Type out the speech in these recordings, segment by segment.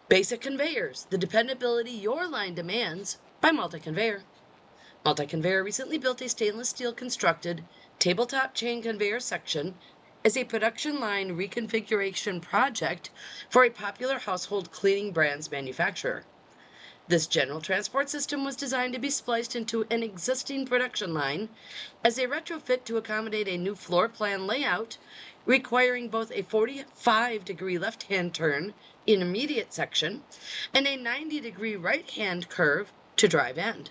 Basic Conveyors, the dependability your line demands by Multi Conveyor. Multi Conveyor recently built a stainless steel constructed tabletop chain conveyor section as a production line reconfiguration project for a popular household cleaning brands manufacturer. This general transport system was designed to be spliced into an existing production line as a retrofit to accommodate a new floor plan layout requiring both a 45-degree left-hand turn intermediate section and a 90-degree right-hand curve to drive end.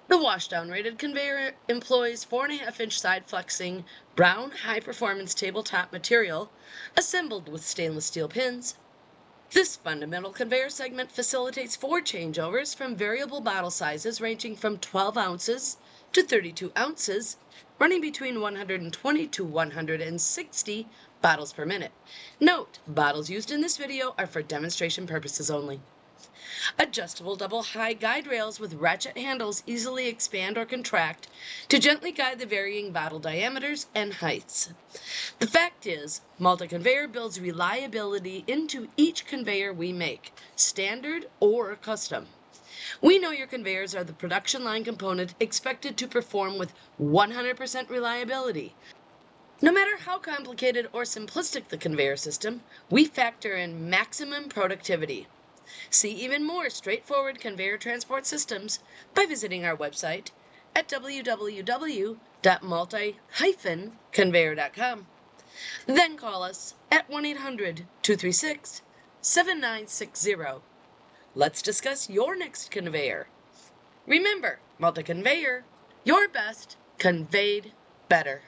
The washdown rated conveyor employs 4.5-inch side flexing brown high-performance tabletop material assembled with stainless steel pins. This fundamental conveyor segment facilitates 4 changeovers from variable bottle sizes ranging from 12 ounces to 32 ounces, running between 120 to 160 bottles per minute. Note, bottles used in this video are for demonstration purposes only. Adjustable double high guide rails with ratchet handles easily expand or contract to gently guide the varying bottle diameters and heights. The fact is, Multi Conveyor builds reliability into each conveyor we make, standard or custom. We know your conveyors are the production line component expected to perform with 100% reliability. No matter how complicated or simplistic the conveyor system, we factor in maximum productivity. See even more straightforward conveyor transport systems by visiting our website at www.multi-conveyor.com. Then call us at 1-800-236-7960. Let's discuss your next conveyor. Remember, Multi Conveyor, your best conveyed better.